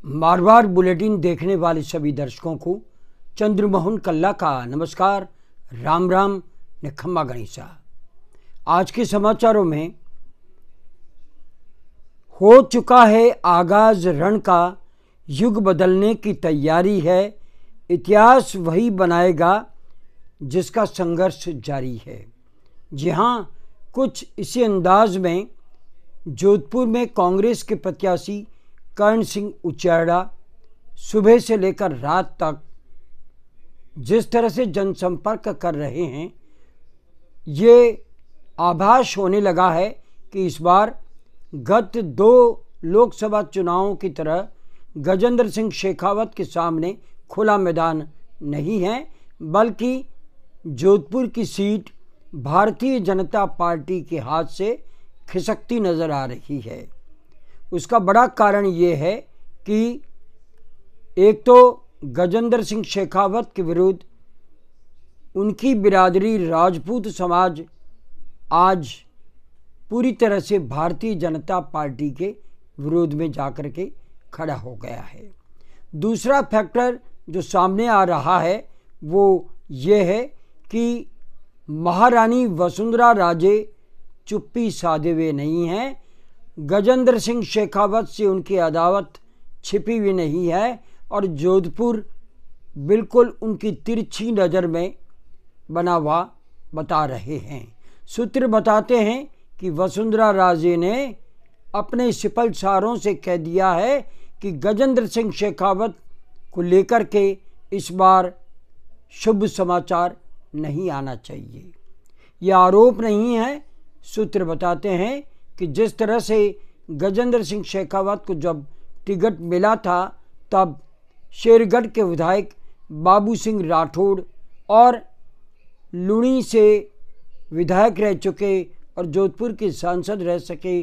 Marwar bulletin देखने वाले सभी दर्शकों को चंद्रमोहन कल्ला का नमस्कार, राम राम ने खम्मा गणिसा। आज के समाचारों में हो चुका है आगाज रण का, युग बदलने की तैयारी है, इतिहास वही बनाएगा जिसका संघर्ष जारी है। जी हाँ, कुछ इसी अंदाज में जोधपुर में कांग्रेस के प्रत्याशी कर्ण सिंह उचेड़ा सुबह से लेकर रात तक जिस तरह से जनसंपर्क कर रहे हैं, ये आभास होने लगा है कि इस बार गत 2 लोकसभा चुनावों की तरह गजेंद्र सिंह शेखावत के सामने खुला मैदान नहीं है, बल्कि जोधपुर की सीट भारतीय जनता पार्टी के हाथ से खिसकती नजर आ रही है। उसका बड़ा कारण ये है कि एक तो गजेंद्र सिंह शेखावत के विरुद्ध उनकी बिरादरी राजपूत समाज आज पूरी तरह से भारतीय जनता पार्टी के विरोध में जाकर के खड़ा हो गया है। दूसरा फैक्टर जो सामने आ रहा है वो ये है कि महारानी वसुंधरा राजे चुप्पी साधे हुए नहीं हैं। गजेंद्र सिंह शेखावत से उनकी अदावत छिपी हुई नहीं है और जोधपुर बिल्कुल उनकी तिरछी नज़र में बना हुआ बता रहे हैं। सूत्र बताते हैं कि वसुंधरा राजे ने अपने सिपहसारों से कह दिया है कि गजेंद्र सिंह शेखावत को लेकर के इस बार शुभ समाचार नहीं आना चाहिए। यह आरोप नहीं है। सूत्र बताते हैं कि जिस तरह से गजेंद्र सिंह शेखावत को जब टिकट मिला था, तब शेरगढ़ के विधायक बाबू सिंह राठौड़ और लुणी से विधायक रह चुके और जोधपुर के सांसद रह सके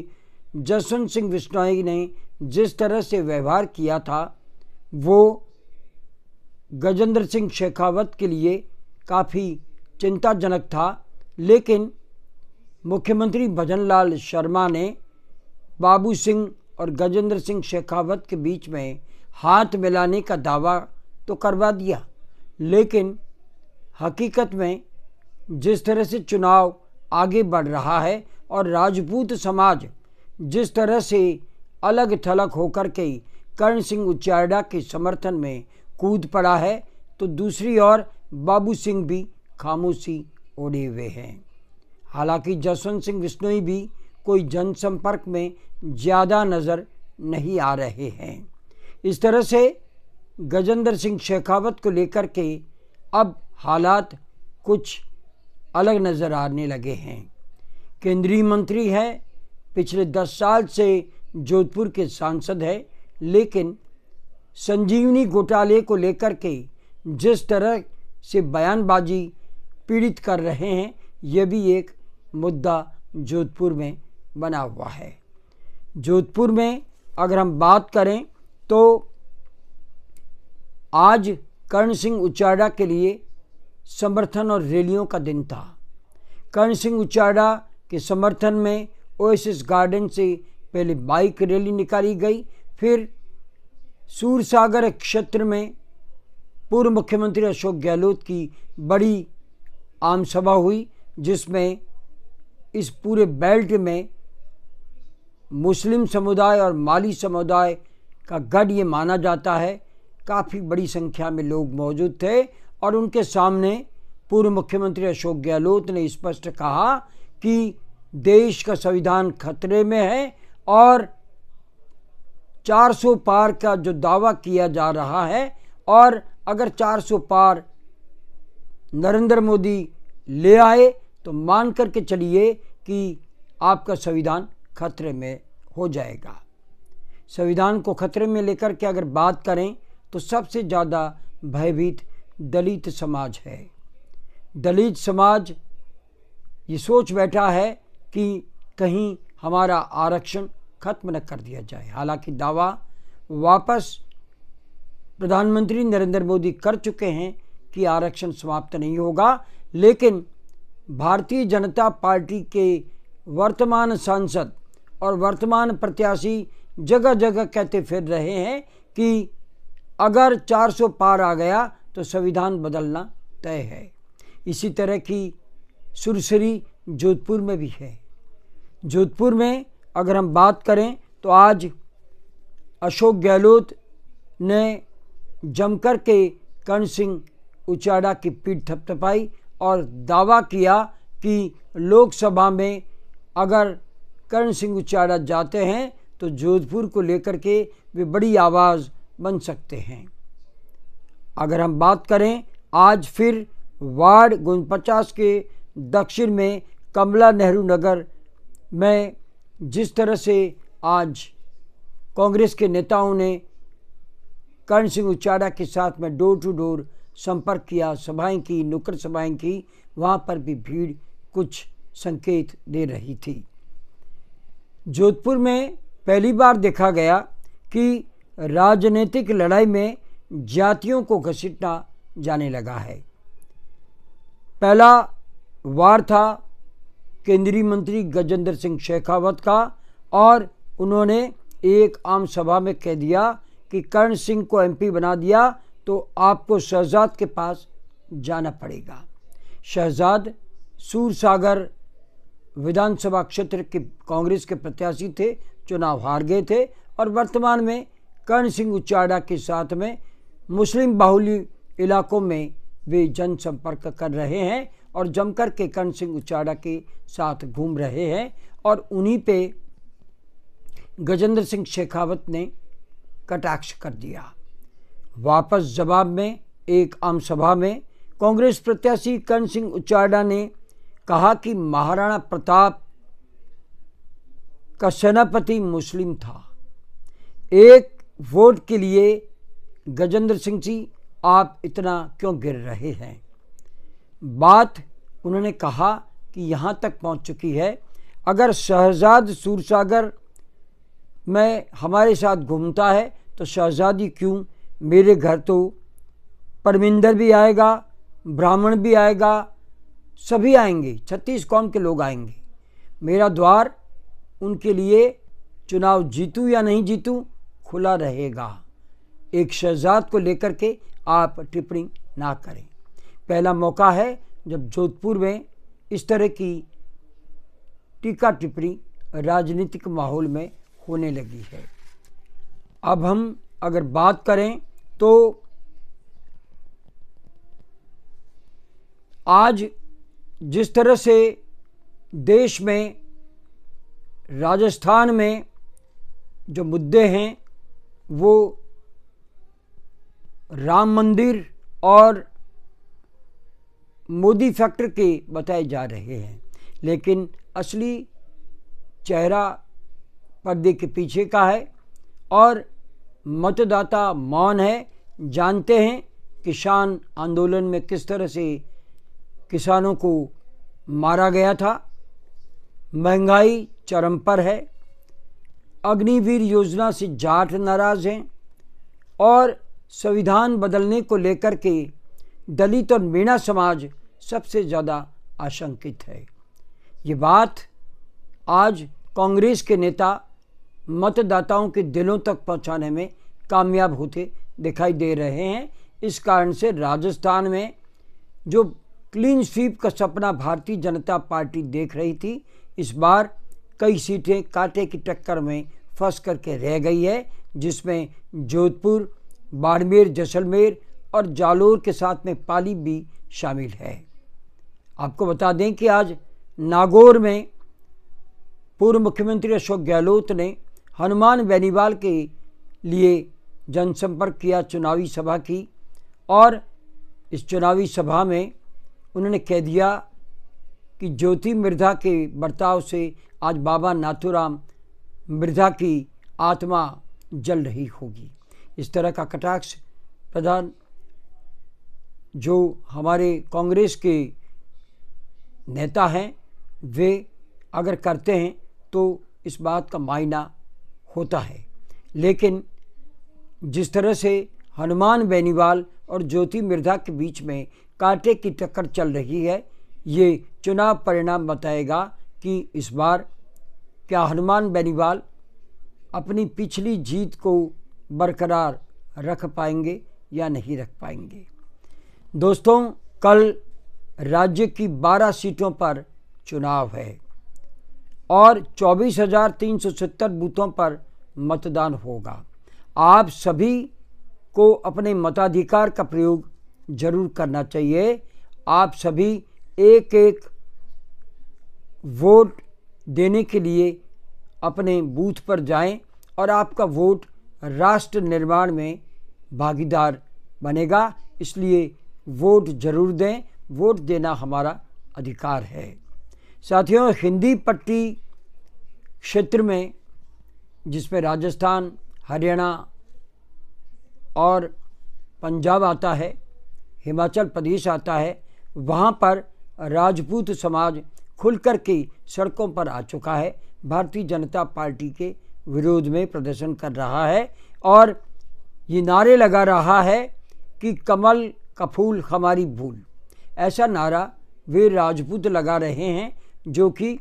जसवंत सिंह बिश्नोई ने जिस तरह से व्यवहार किया था, वो गजेंद्र सिंह शेखावत के लिए काफ़ी चिंताजनक था। लेकिन मुख्यमंत्री भजनलाल शर्मा ने बाबू सिंह और गजेंद्र सिंह शेखावत के बीच में हाथ मिलाने का दावा तो करवा दिया, लेकिन हकीकत में जिस तरह से चुनाव आगे बढ़ रहा है और राजपूत समाज जिस तरह से अलग थलग होकर के कर्ण सिंह उचेड़ा के समर्थन में कूद पड़ा है, तो दूसरी ओर बाबू सिंह भी खामोशी ओढ़े हुए हैं। हालांकि जसवंत सिंह बिश्नोई भी कोई जनसंपर्क में ज़्यादा नज़र नहीं आ रहे हैं। इस तरह से गजेंद्र सिंह शेखावत को लेकर के अब हालात कुछ अलग नज़र आने लगे हैं। केंद्रीय मंत्री है, पिछले 10 साल से जोधपुर के सांसद है, लेकिन संजीवनी घोटाले को लेकर के जिस तरह से बयानबाजी पीड़ित कर रहे हैं, यह भी एक मुद्दा जोधपुर में बना हुआ है। जोधपुर में अगर हम बात करें तो आज कर्ण सिंह उचेड़ा के लिए समर्थन और रैलियों का दिन था। कर्ण सिंह उचेड़ा के समर्थन में ओएसिस गार्डन से पहले बाइक रैली निकाली गई, फिर सूरसागर क्षेत्र में पूर्व मुख्यमंत्री अशोक गहलोत की बड़ी आम सभा हुई, जिसमें इस पूरे बेल्ट में मुस्लिम समुदाय और माली समुदाय का गढ़ ये माना जाता है। काफ़ी बड़ी संख्या में लोग मौजूद थे और उनके सामने पूर्व मुख्यमंत्री अशोक गहलोत ने स्पष्ट कहा कि देश का संविधान खतरे में है और 400 पार का जो दावा किया जा रहा है, और अगर 400 पार नरेंद्र मोदी ले आए तो मान करके चलिए कि आपका संविधान खतरे में हो जाएगा। संविधान को खतरे में लेकर के अगर बात करें तो सबसे ज़्यादा भयभीत दलित समाज है। दलित समाज ये सोच बैठा है कि कहीं हमारा आरक्षण खत्म न कर दिया जाए। हालांकि दावा वापस प्रधानमंत्री नरेंद्र मोदी कर चुके हैं कि आरक्षण समाप्त नहीं होगा, लेकिन भारतीय जनता पार्टी के वर्तमान सांसद और वर्तमान प्रत्याशी जगह जगह कहते फिर रहे हैं कि अगर 400 पार आ गया तो संविधान बदलना तय है। इसी तरह की सुरसरी जोधपुर में भी है। जोधपुर में अगर हम बात करें तो आज अशोक गहलोत ने जमकर के कर्ण सिंह उचाड़ा की पीठ थपथपाई और दावा किया कि लोकसभा में अगर कर्ण सिंह उचाड़ा जाते हैं तो जोधपुर को लेकर के वे बड़ी आवाज़ बन सकते हैं। अगर हम बात करें आज फिर वार्ड 49 के दक्षिण में कमला नेहरू नगर में जिस तरह से आज कांग्रेस के नेताओं ने कर्ण सिंह उचाड़ा के साथ में डोर टू डोर संपर्क किया, सभाएं की, नुक्कड़ सभाएं की, वहाँ पर भी भीड़ कुछ संकेत दे रही थी। जोधपुर में पहली बार देखा गया कि राजनीतिक लड़ाई में जातियों को घसीटना जाने लगा है। पहला वार था केंद्रीय मंत्री गजेंद्र सिंह शेखावत का और उन्होंने एक आम सभा में कह दिया कि कर्ण सिंह को एमपी बना दिया तो आपको शहजाद के पास जाना पड़ेगा। शहजाद सूरसागर विधानसभा क्षेत्र के कांग्रेस के प्रत्याशी थे, चुनाव हार गए थे और वर्तमान में कर्ण सिंह उचाड़ा के साथ में मुस्लिम बाहुल्य इलाकों में वे जनसंपर्क कर रहे हैं और जमकर के कर्ण सिंह उचाड़ा के साथ घूम रहे हैं और उन्हीं पे गजेंद्र सिंह शेखावत ने कटाक्ष कर दिया। वापस जवाब में एक आम सभा में कांग्रेस प्रत्याशी कर्ण सिंह उचाड़ा ने कहा कि महाराणा प्रताप का सेनापति मुस्लिम था, एक वोट के लिए गजेंद्र सिंह जी आप इतना क्यों गिर रहे हैं। बात उन्होंने कहा कि यहाँ तक पहुँच चुकी है, अगर शहजाद सूरसागर में हमारे साथ घूमता है तो शहजादी क्यों, मेरे घर तो परमिंदर भी आएगा, ब्राह्मण भी आएगा, सभी आएंगे, 36 कौम के लोग आएंगे, मेरा द्वार उनके लिए चुनाव जीतूं या नहीं जीतूं खुला रहेगा। एक शहजाद को लेकर के आप टिप्पणी ना करें। पहला मौका है जब जोधपुर में इस तरह की टीका टिप्पणी राजनीतिक माहौल में होने लगी है। अब हम अगर बात करें तो आज जिस तरह से देश में राजस्थान में जो मुद्दे हैं वो राम मंदिर और मोदी फैक्टर के बताए जा रहे हैं, लेकिन असली चेहरा पर्दे के पीछे का है और मतदाता मौन है। जानते हैं किसान आंदोलन में किस तरह से किसानों को मारा गया था, महंगाई चरम पर है, अग्निवीर योजना से जाट नाराज हैं और संविधान बदलने को लेकर के दलित और मीणा समाज सबसे ज़्यादा आशंकित है। ये बात आज कांग्रेस के नेता मतदाताओं के दिलों तक पहुंचाने में कामयाब होते दिखाई दे रहे हैं। इस कारण से राजस्थान में जो क्लीन स्वीप का सपना भारतीय जनता पार्टी देख रही थी, इस बार कई सीटें कांटे की टक्कर में फंस करके रह गई है, जिसमें जोधपुर, बाड़मेर, जैसलमेर और जालोर के साथ में पाली भी शामिल है। आपको बता दें कि आज नागौर में पूर्व मुख्यमंत्री अशोक गहलोत ने हनुमान बेनीवाल के लिए जनसंपर्क किया, चुनावी सभा की और इस चुनावी सभा में उन्होंने कह दिया कि ज्योति मिर्धा के बर्ताव से आज बाबा नाथूराम मिर्धा की आत्मा जल रही होगी। इस तरह का कटाक्ष प्रधान जो हमारे कांग्रेस के नेता हैं वे अगर करते हैं तो इस बात का मायना होता है, लेकिन जिस तरह से हनुमान बेनीवाल और ज्योति मिर्धा के बीच में कांटे की टक्कर चल रही है, ये चुनाव परिणाम बताएगा कि इस बार क्या हनुमान बेनीवाल अपनी पिछली जीत को बरकरार रख पाएंगे या नहीं रख पाएंगे। दोस्तों, कल राज्य की 12 सीटों पर चुनाव है और 24,370 बूथों पर मतदान होगा। आप सभी को अपने मताधिकार का प्रयोग जरूर करना चाहिए। आप सभी एक एक वोट देने के लिए अपने बूथ पर जाएं और आपका वोट राष्ट्र निर्माण में भागीदार बनेगा, इसलिए वोट जरूर दें। वोट देना हमारा अधिकार है। साथियों, हिंदी पट्टी क्षेत्र में, जिसमें राजस्थान, हरियाणा और पंजाब आता है, हिमाचल प्रदेश आता है, वहाँ पर राजपूत समाज खुलकर के सड़कों पर आ चुका है। भारतीय जनता पार्टी के विरोध में प्रदर्शन कर रहा है और ये नारे लगा रहा है कि कमल का फूल हमारी भूल। ऐसा नारा वे राजपूत लगा रहे हैं जो कि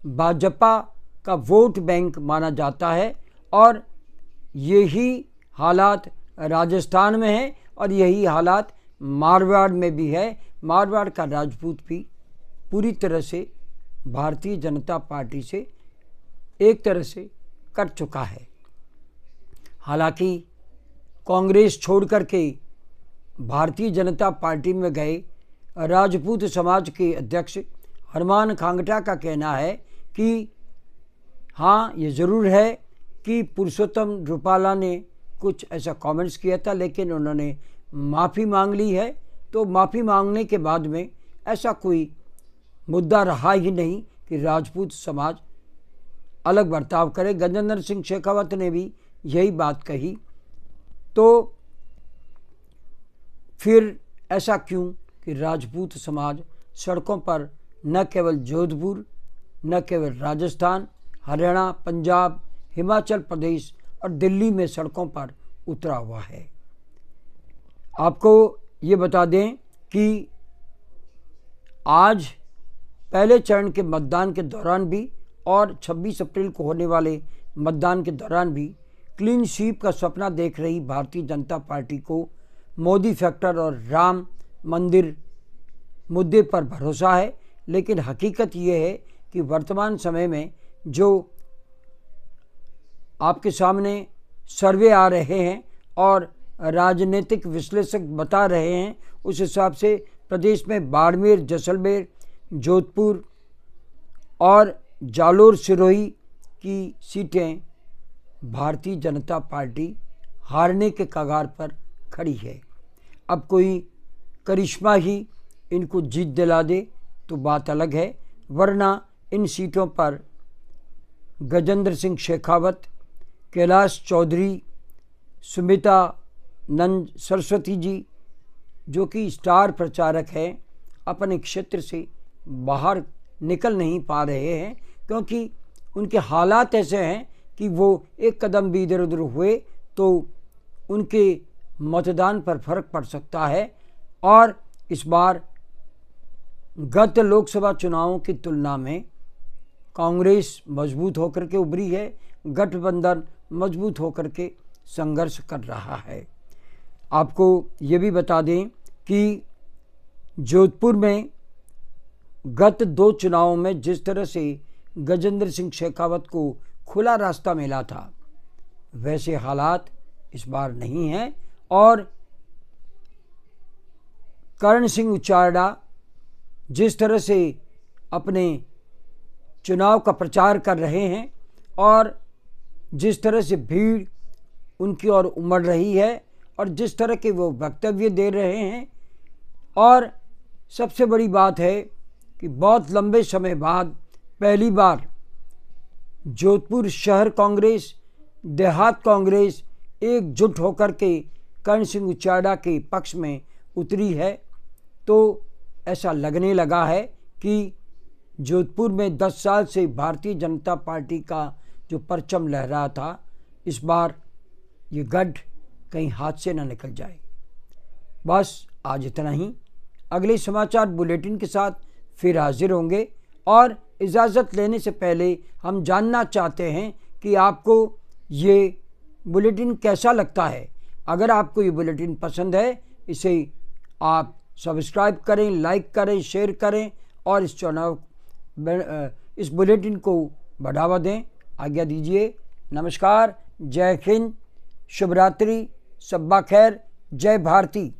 भाजपा का वोट बैंक माना जाता है और यही हालात राजस्थान में है और यही हालात मारवाड़ में भी है। मारवाड़ का राजपूत भी पूरी तरह से भारतीय जनता पार्टी से एक तरह से कट चुका है। हालांकि कांग्रेस छोड़ करके भारतीय जनता पार्टी में गए राजपूत समाज के अध्यक्ष हनुमान खांगटा का कहना है कि हाँ, ये ज़रूर है कि पुरुषोत्तम रूपाला ने कुछ ऐसा कमेंट्स किया था, लेकिन उन्होंने माफ़ी मांग ली है। तो माफ़ी मांगने के बाद में ऐसा कोई मुद्दा रहा ही नहीं कि राजपूत समाज अलग बर्ताव करे। गजेंद्र सिंह शेखावत ने भी यही बात कही। तो फिर ऐसा क्यों कि राजपूत समाज सड़कों पर न केवल जोधपुर, न केवल राजस्थान, हरियाणा, पंजाब, हिमाचल प्रदेश और दिल्ली में सड़कों पर उतरा हुआ है। आपको ये बता दें कि आज पहले चरण के मतदान के दौरान भी और 26 अप्रैल को होने वाले मतदान के दौरान भी क्लीन स्वीप का सपना देख रही भारतीय जनता पार्टी को मोदी फैक्टर और राम मंदिर मुद्दे पर भरोसा है। लेकिन हकीकत ये है कि वर्तमान समय में जो आपके सामने सर्वे आ रहे हैं और राजनीतिक विश्लेषक बता रहे हैं, उस हिसाब से प्रदेश में बाड़मेर, जैसलमेर, जोधपुर और जालोर सिरोही की सीटें भारतीय जनता पार्टी हारने के कगार पर खड़ी है। अब कोई करिश्मा ही इनको जीत दिला दे तो बात अलग है, वरना इन सीटों पर गजेंद्र सिंह शेखावत, कैलाश चौधरी, सुमिता नंद सरस्वती जी, जो कि स्टार प्रचारक हैं, अपने क्षेत्र से बाहर निकल नहीं पा रहे हैं क्योंकि उनके हालात ऐसे हैं कि वो एक कदम भी इधर उधर हुए तो उनके मतदान पर फर्क पड़ सकता है। और इस बार गत लोकसभा चुनावों की तुलना में कांग्रेस मजबूत होकर के उभरी है, गठबंधन मजबूत होकर के संघर्ष कर रहा है। आपको ये भी बता दें कि जोधपुर में गत 2 चुनावों में जिस तरह से गजेंद्र सिंह शेखावत को खुला रास्ता मिला था, वैसे हालात इस बार नहीं हैं और करण सिंह उचारडा जिस तरह से अपने चुनाव का प्रचार कर रहे हैं और जिस तरह से भीड़ उनकी ओर उमड़ रही है और जिस तरह के वो वक्तव्य दे रहे हैं, और सबसे बड़ी बात है कि बहुत लंबे समय बाद पहली बार जोधपुर शहर कांग्रेस, देहात कांग्रेस एकजुट होकर के करण सिंह उचारडा के पक्ष में उतरी है। तो ऐसा लगने लगा है कि जोधपुर में 10 साल से भारतीय जनता पार्टी का जो परचम लहरा था, इस बार ये गढ़ कहीं हाथ से न निकल जाए। बस आज इतना ही। अगले समाचार बुलेटिन के साथ फिर हाजिर होंगे और इजाज़त लेने से पहले हम जानना चाहते हैं कि आपको ये बुलेटिन कैसा लगता है। अगर आपको ये बुलेटिन पसंद है, इसे आप सब्सक्राइब करें, लाइक करें, शेयर करें और इस बुलेटिन को बढ़ावा दें। आज्ञा दीजिए। नमस्कार, जय हिंद, शुभ रात्रि, सब्बा खैर, जय भारती।